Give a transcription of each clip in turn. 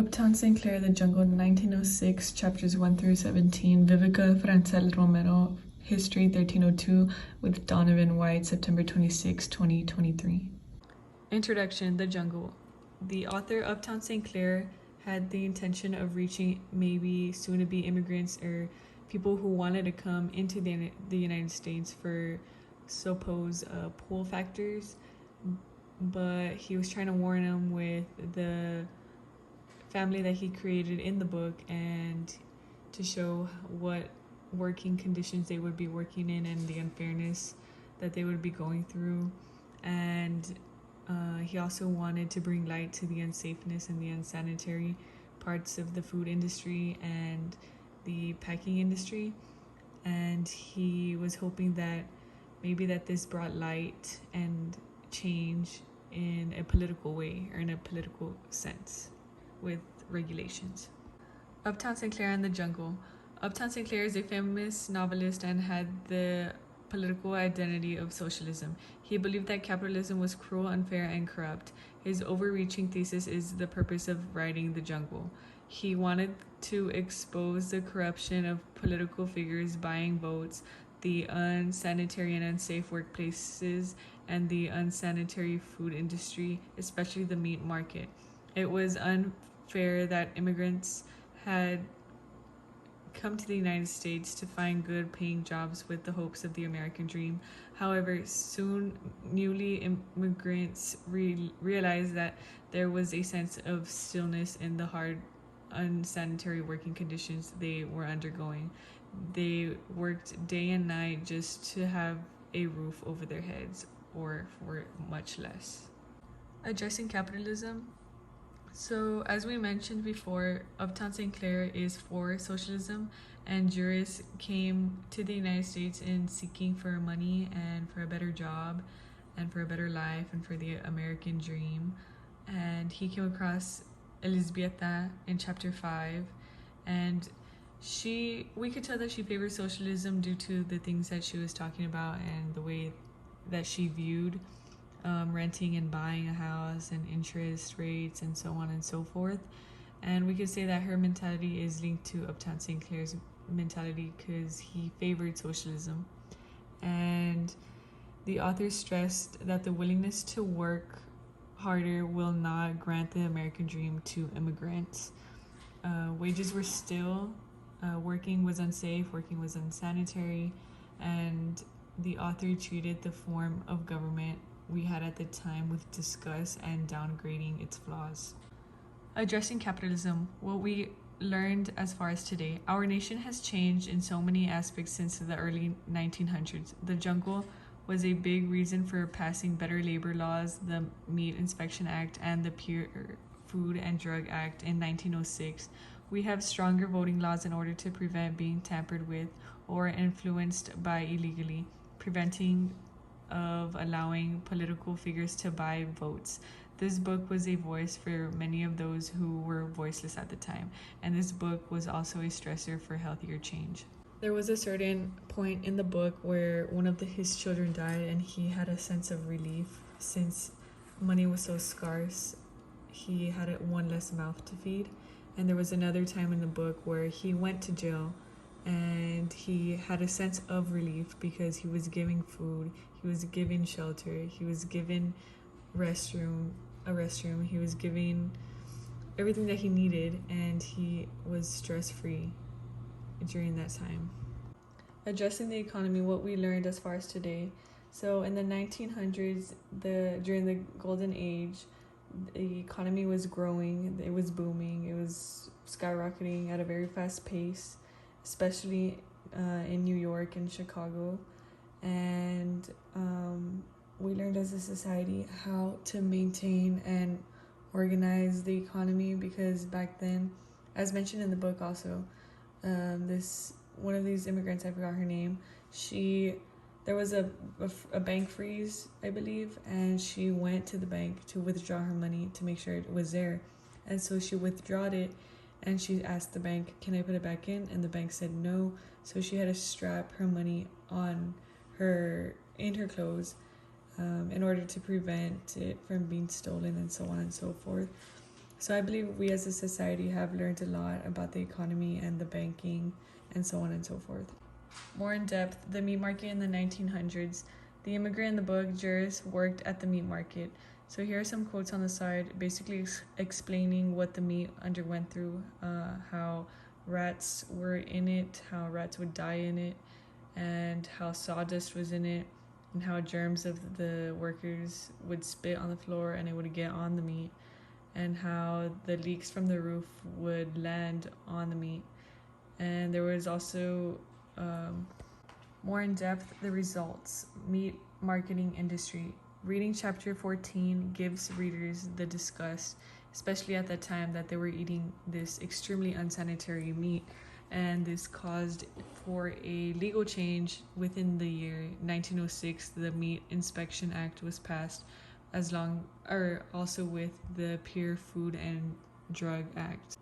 Upton Sincair, The Jungle, 1906, chapters 1 through 17. Vivica Francel Romero, History, 1302, with Donovan White, September 26, 2023. Introduction, The Jungle. The author, Upton Sincair, had the intention of reaching maybe soon-to-be immigrants or people who wanted to come into the United States for supposed pull factors, but he was trying to warn them with the family that he created in the book and to show what working conditions they would be working in and the unfairness that they would be going through. And he also wanted to bring light to the unsafeness and the unsanitary parts of the food industry and the packing industry. And he was hoping that maybe that this brought light and change in a political way or in a political sense with regulations. Upton Sincair and the Jungle. Upton Sincair is a famous novelist and had the political identity of socialism. He believed that capitalism was cruel, unfair, and corrupt. His overreaching thesis is the purpose of writing The Jungle. He wanted to expose the corruption of political figures buying votes, the unsanitary and unsafe workplaces, and the unsanitary food industry, especially the meat market. It was unfair that immigrants had come to the United States to find good paying jobs with the hopes of the American dream. However, soon newly immigrants realized that there was a sense of stillness in the hard, unsanitary working conditions they were undergoing. They worked day and night just to have a roof over their heads, or for much less. Addressing capitalism. So, as we mentioned before, Upton Sincair is for socialism, and jurists came to the United States in seeking for money and for a better job and for a better life and for the American dream. And he came across Elizbieta in chapter 5, and we could tell that she favored socialism due to the things that she was talking about and the way that she viewed renting and buying a house and interest rates and so on and so forth. And we could say that her mentality is linked to Upton Sincair's mentality because he favored socialism. And the author stressed that the willingness to work harder will not grant the American dream to immigrants. Wages were still, working was unsafe, working was unsanitary, and the author treated the form of government we had at the time with disgust and downgrading its flaws. Addressing capitalism, what we learned as far as today. Our nation has changed in so many aspects since the early 1900s. The Jungle was a big reason for passing better labor laws, the Meat Inspection Act, and the Pure Food and Drug Act in 1906. We have stronger voting laws in order to prevent being tampered with or influenced by illegally, preventing of allowing political figures to buy votes. This book was a voice for many of those who were voiceless at the time, and this book was also a stressor for healthier change. There was a certain point in the book where one of his children died, and he had a sense of relief since money was so scarce. He had one less mouth to feed. And there was another time in the book where he went to jail and he had a sense of relief because he was giving food, he was given shelter, he was given a restroom, he was given everything that he needed, and he was stress-free during that time. Addressing the economy, what we learned as far as today. So in the 1900s, during the golden age, the economy was growing, it was booming, it was skyrocketing at a very fast pace, especially in New York and Chicago. And we learned as a society how to maintain and organize the economy, because back then, as mentioned in the book also, one of these immigrants, I forgot her name, there was a bank freeze, I believe, and she went to the bank to withdraw her money to make sure it was there. And so she withdrawed it, and she asked the bank, "Can I put it back in?" And the bank said no. So she had to strap her money in her clothes in order to prevent it from being stolen, and so on and so forth. So I believe we as a society have learned a lot about the economy and the banking and so on and so forth. More in depth, the meat market in the 1900s. The immigrant in the book, Juris, worked at the meat market. So here are some quotes on the side, basically explaining what the meat underwent through, how rats were in it, how rats would die in it, and how sawdust was in it, and how germs of the workers would spit on the floor and it would get on the meat, and how the leaks from the roof would land on the meat. And there was also more in depth, the results, meat marketing industry. Reading chapter 14 gives readers the disgust, especially at that time, that they were eating this extremely unsanitary meat, and this caused for a legal change within the year 1906. The Meat Inspection Act was passed, also with the Pure Food and Drug Act.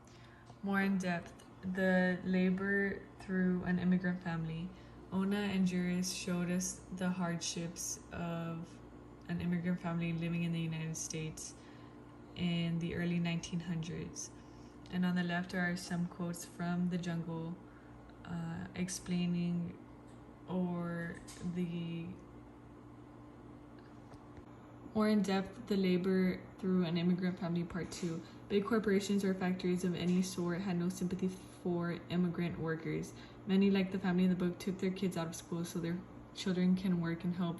More in depth, the labor through an immigrant family. Ona and Juris showed us the hardships of an immigrant family living in the United States in the early 1900s. And on the left are some quotes from The Jungle, explaining or the more in depth, the labor through an immigrant family, part 2. Big corporations or factories of any sort had no sympathy for immigrant workers. Many, like the family in the book, took their kids out of school so their children can work and help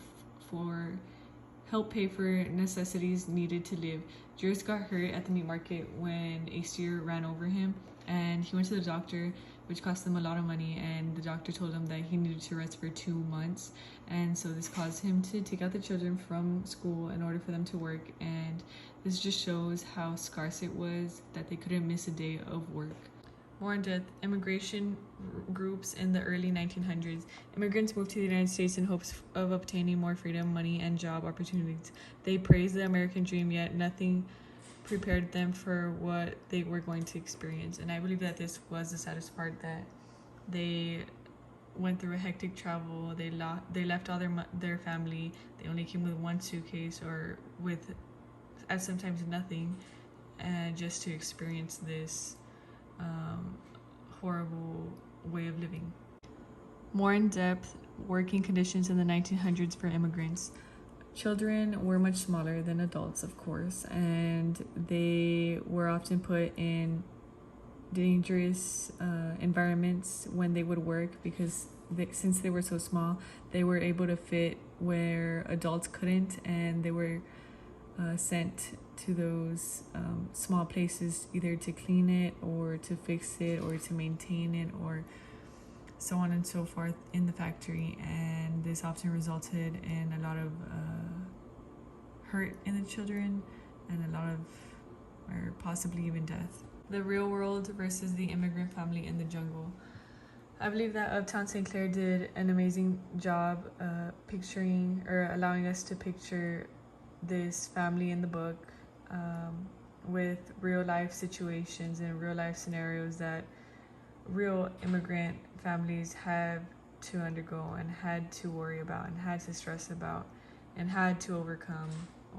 pay for necessities needed to live. Juris got hurt at the meat market when a steer ran over him, and he went to the doctor, which cost them a lot of money, and the doctor told him that he needed to rest for 2 months, and so this caused him to take out the children from school in order for them to work. And this just shows how scarce it was, that they couldn't miss a day of work. More in depth, immigration groups in the early 1900s. Immigrants moved to the United States in hopes of obtaining more freedom, money, and job opportunities. They praised the American dream, yet nothing prepared them for what they were going to experience. And I believe that this was the saddest part, that they went through a hectic travel. They left all their family. They only came with one suitcase, or with at sometimes nothing, and just to experience this horrible way of living. More in depth, working conditions in the 1900s for immigrants. Children were much smaller than adults, of course, and they were often put in dangerous environments when they would work, because since they were so small, they were able to fit where adults couldn't, and they were sent to those small places, either to clean it or to fix it or to maintain it, or so on and so forth in the factory. And this often resulted in a lot of hurt in the children, and a lot of, or possibly even death. The real world versus the immigrant family in the jungle. I believe that Upton Sincair did an amazing job picturing, or allowing us to picture, this family in the book with real life situations and real life scenarios that real immigrant families have to undergo and had to worry about and had to stress about and had to overcome,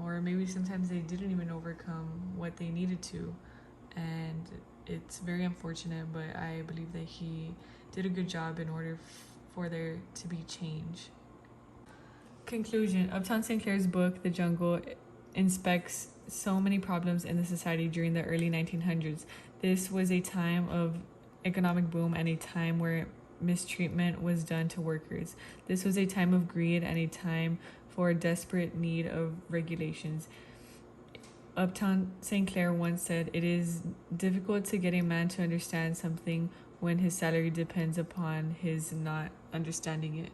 or maybe sometimes they didn't even overcome what they needed to. And it's very unfortunate, but I believe that he did a good job in order for there to be change. Conclusion. Upton Sinclair's book, The Jungle, inspects so many problems in the society during the early 1900s. This was a time of economic boom and a time where mistreatment was done to workers. This was a time of greed and a time for a desperate need of regulations. Upton Sinclair once said, "It is difficult to get a man to understand something when his salary depends upon his not understanding it."